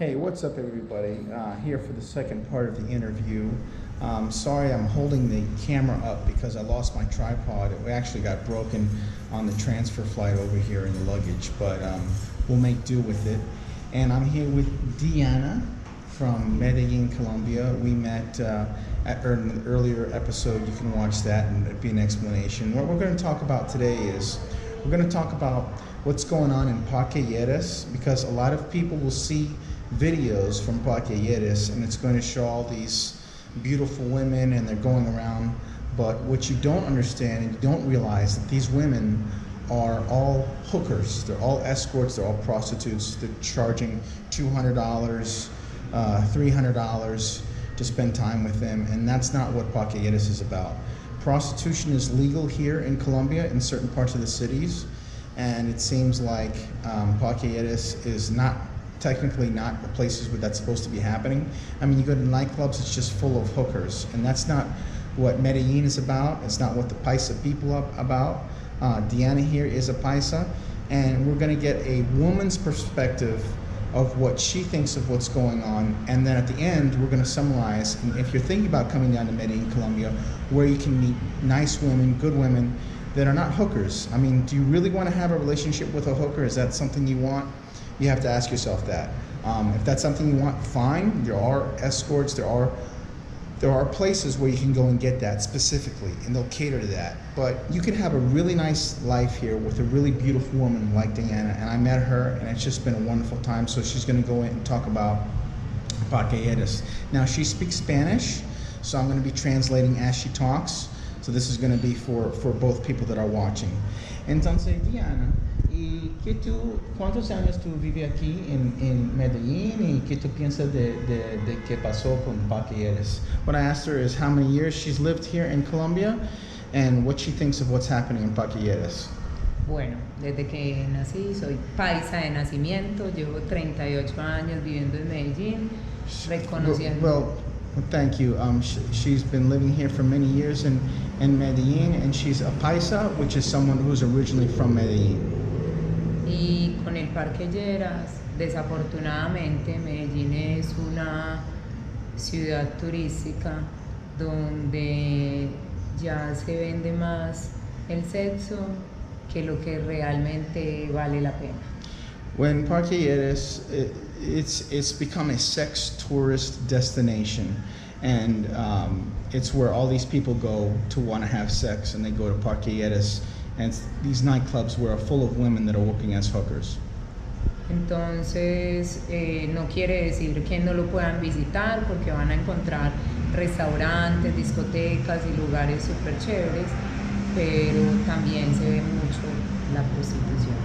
Hey, what's up, everybody? Here for the second part of the interview. Sorry, I'm holding the camera up because I lost my tripod. It actually got broken on the transfer flight over here in the luggage, but we'll make do with it. And I'm here with Diana from Medellin, Colombia. We met at an earlier episode. You can watch that and it'll be an explanation. What we're going to talk about today is we're going to talk about what's going on in Parque Lleras, because a lot of people will see videos from Parque Lleras and it's going to show all these beautiful women and they're going around, but what you don't understand and you don't realize that these women are all hookers. They're all escorts, they're all prostitutes. They're charging $200, $300 to spend time with them, and that's not what Parque Lleras is about. Prostitution is legal here in Colombia in certain parts of the cities, and it seems like Parque Lleras is technically not the places where that's supposed to be happening. I mean, you go to nightclubs, it's just full of hookers, and that's not what Medellin is about. It's not what the Paisa people are about. Diana here is a Paisa, and we're gonna get a woman's perspective of what she thinks of what's going on, and then at the end, we're gonna summarize, and if you're thinking about coming down to Medellin, Colombia, where you can meet nice women, good women, that are not hookers. I mean, do you really wanna have a relationship with a hooker? Is that something you want? You have to ask yourself that. If that's something you want, fine. There are escorts, there are places where you can go and get that specifically, and they'll cater to that. But you can have a really nice life here with a really beautiful woman like Diana, and I met her, and it's just been a wonderful time. So she's gonna go in and talk about Parque Lleras. Now, she speaks Spanish, so I'm gonna be translating as she talks. So this is gonna be for both people that are watching. Entonces, Diana, ¿cuántos años tú vives aquí en Medellín, y qué tú piensas de qué pasó con Parque Lleras? What I asked her is how many years she's lived here in Colombia and what she thinks of what's happening in Parque Lleras. Bueno, desde que nací soy paisa de nacimiento, llevo 38 años viviendo en Medellín, reconociendo... Well, thank you. She's been living here for many years in Medellin, and she's a Paisa, which is someone who's originally from Medellin. Y con el Parque Lleras, desafortunadamente, Medellín es una ciudad turística donde ya se vende más el sexo que lo que realmente vale la pena. When Parque Lleras, it's become a sex tourist destination, and it's where all these people go to want to have sex, and they go to Parque Lleras, and these nightclubs were full of women that are working as hookers. Entonces, no quiere decir que no lo puedan visitar, porque van a encontrar restaurantes, discotecas y lugares súper chéveres, pero también se ve mucho la prostitución.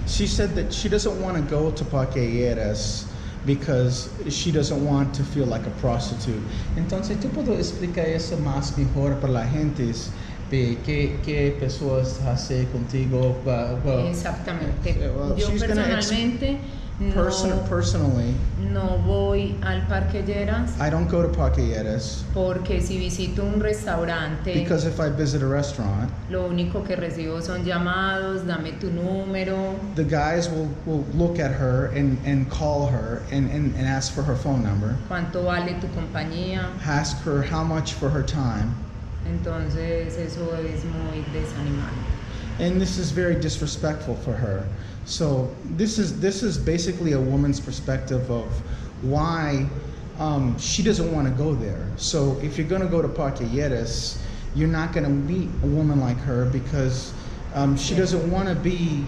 She said that she doesn't want to go to Parque Lleras because she doesn't want to feel like a prostitute. Entonces, ¿tú puedes explicar eso más mejor para la gente? ¿Qué pessoas hace contigo? Exactamente. Yo personalmente personally, no voy al Parque Lleras. I don't go to Parque Lleras porque si visito un restaurante, because if I visit a restaurant, lo único que recibo son llamados, dame tu número. The guys will look at her and call her and ask for her phone number. ¿Cuánto vale tu compañía? Ask her how much for her time. Entonces eso es muy desanimante. And this is very disrespectful for her. So this is basically a woman's perspective of why she doesn't want to go there. So if you're going to go to Parque Lleras, you're not going to meet a woman like her because she doesn't want to be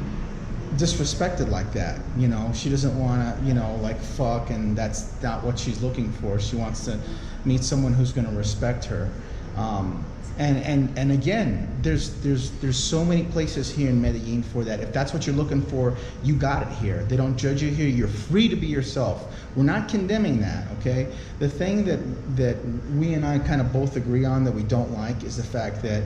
disrespected like that. You know, she doesn't want to, like fuck, and that's not what she's looking for. She wants to meet someone who's going to respect her. And again, there's so many places here in Medellin for that. If that's what you're looking for, you got it here. They don't judge you here. You're free to be yourself. We're not condemning that, okay? The thing that we and I kind of both agree on that we don't like is the fact that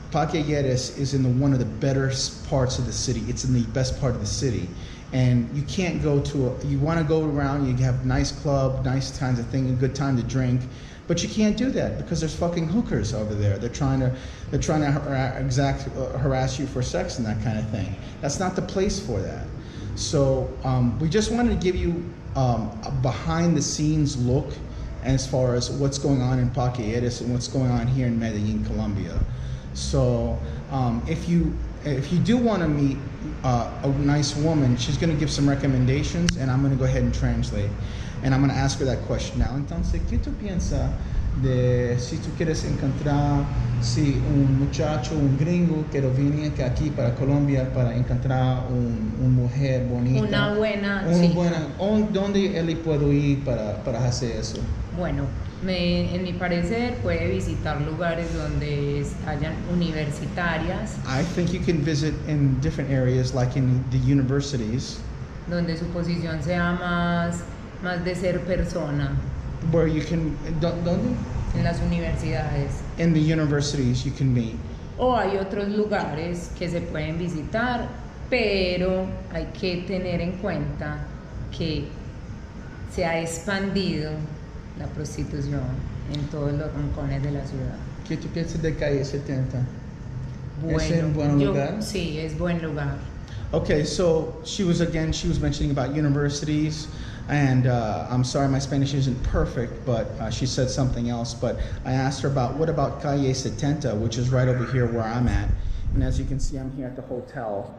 Parque Lleras is in one of the better parts of the city. It's in the best part of the city. And you can't go you want to go around, you have nice club, nice kinds of thing, a good time to drink. But you can't do that because there's fucking hookers over there. They're trying to harass you for sex and that kind of thing. That's not the place for that. So we just wanted to give you a behind the scenes look as far as what's going on in Parque Lleras and what's going on here in Medellin, Colombia. So if you do want to meet a nice woman, she's going to give some recommendations, and I'm going to go ahead and translate. And I'm going to ask her that question now. Entonces, ¿qué tú piensas de si tú quieres encontrar si un muchacho, un gringo que viene aquí para Colombia para encontrar una mujer bonita? Una buena, Una sí. buena, ¿dónde él puede ir para hacer eso? Bueno, en mi parecer puede visitar lugares donde hayan universitarias, I think you can visit in different areas, like in the universities, donde su posición sea más de ser persona. where you can, ¿dónde? En las universidades. In the universities you can meet. O hay otros lugares que se pueden visitar, pero hay que tener en cuenta que se ha expandido la prostitución en todos los rincones de la ciudad. ¿Qué tú piensas de calle 70? Bueno, ¿Es un buen lugar? Sí, es buen lugar. Okay, so she was mentioning about universities, and I'm sorry my Spanish isn't perfect, but she said something else. But I asked her about what about Calle 70, which is right over here where I'm at. And as you can see, I'm here at the hotel,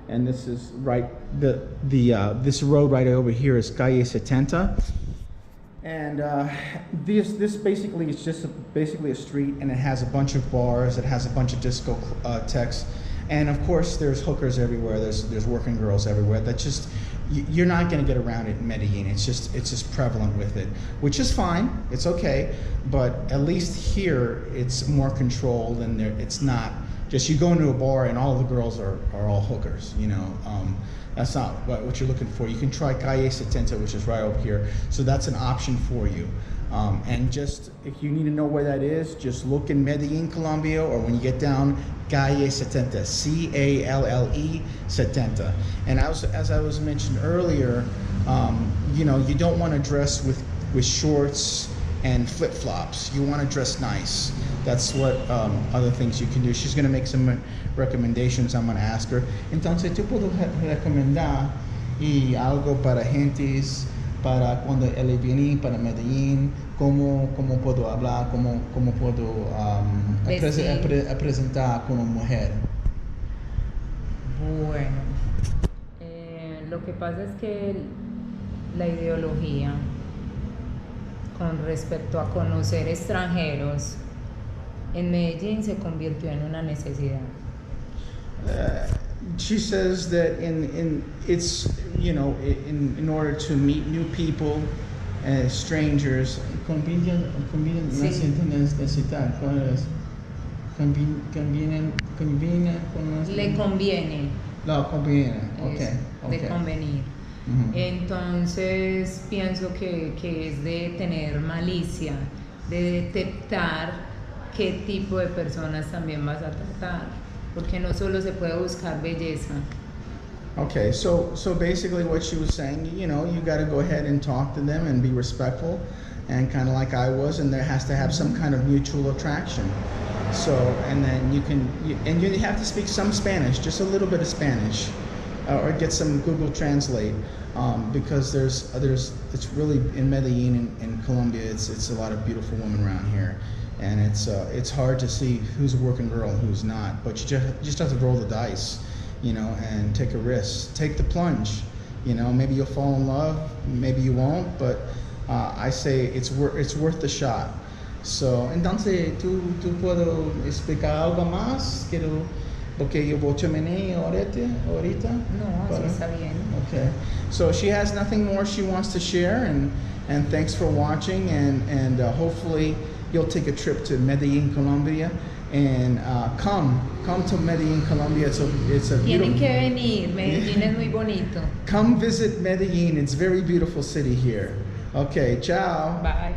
and this is right this road right over here is Calle 70. And this basically is just basically a street, and it has a bunch of bars, it has a bunch of discotheques, and of course there's hookers everywhere. There's working girls everywhere. That's just you're not going to get around it in Medellin. It's just prevalent with it, which is fine. It's okay, but at least here it's more controlled, and it's not just you go into a bar and all the girls are all hookers. You know. That's not what you're looking for. You can try Calle 70, which is right over here. So that's an option for you. And just, if you need to know where that is, just look in Medellin, Colombia, or when you get down, Calle 70, C-A-L-L-E 70. And as I was mentioned earlier, you know, you don't want to dress with shorts and flip-flops. You want to dress nice. That's what other things you can do. She's going to make some recommendations. I'm going to ask her. Entonces, ¿tú puedo recomendar y algo para gentes para cuando él viene para Medellín? ¿Cómo puedo hablar? ¿Cómo puedo presentar con una mujer? Bueno, lo que pasa es que la ideología con respecto a conocer extranjeros en Medellín se convirtió en una necesidad. She says that it's you know in order to meet new people, strangers. Conviene necesitar. Le conviene. No, conviene. Okay. De convenir. Mm-hmm. Entonces pienso que es de tener malicia, de detectar qué tipo de personas también vas a tratar, porque no solo se puede buscar belleza. Okay, so basically what she was saying, you know, you got to go ahead and talk to them and be respectful, and kind of like I was, and there has to have some kind of mutual attraction. So, and then you have to speak some Spanish, just a little bit of Spanish, or get some Google Translate, because it's really in Medellin in Colombia, it's a lot of beautiful women around here. And it's hard to see who's a working girl and who's not, but you just have to roll the dice, you know, and take a risk, take the plunge. You know, maybe you'll fall in love, maybe you won't, but I say it's worth the shot. So, entonces, ¿tú puedo explicar algo más? Porque yo voy a terminar ahorita. No, así está bien. Okay. So she has nothing more she wants to share, and thanks for watching, and hopefully you'll take a trip to Medellin, Colombia, and come to Medellin, Colombia. It's a Tienen beautiful. que venir, Medellín es muy bonito. Come visit Medellin. It's a very beautiful city here. Okay, ciao. Bye.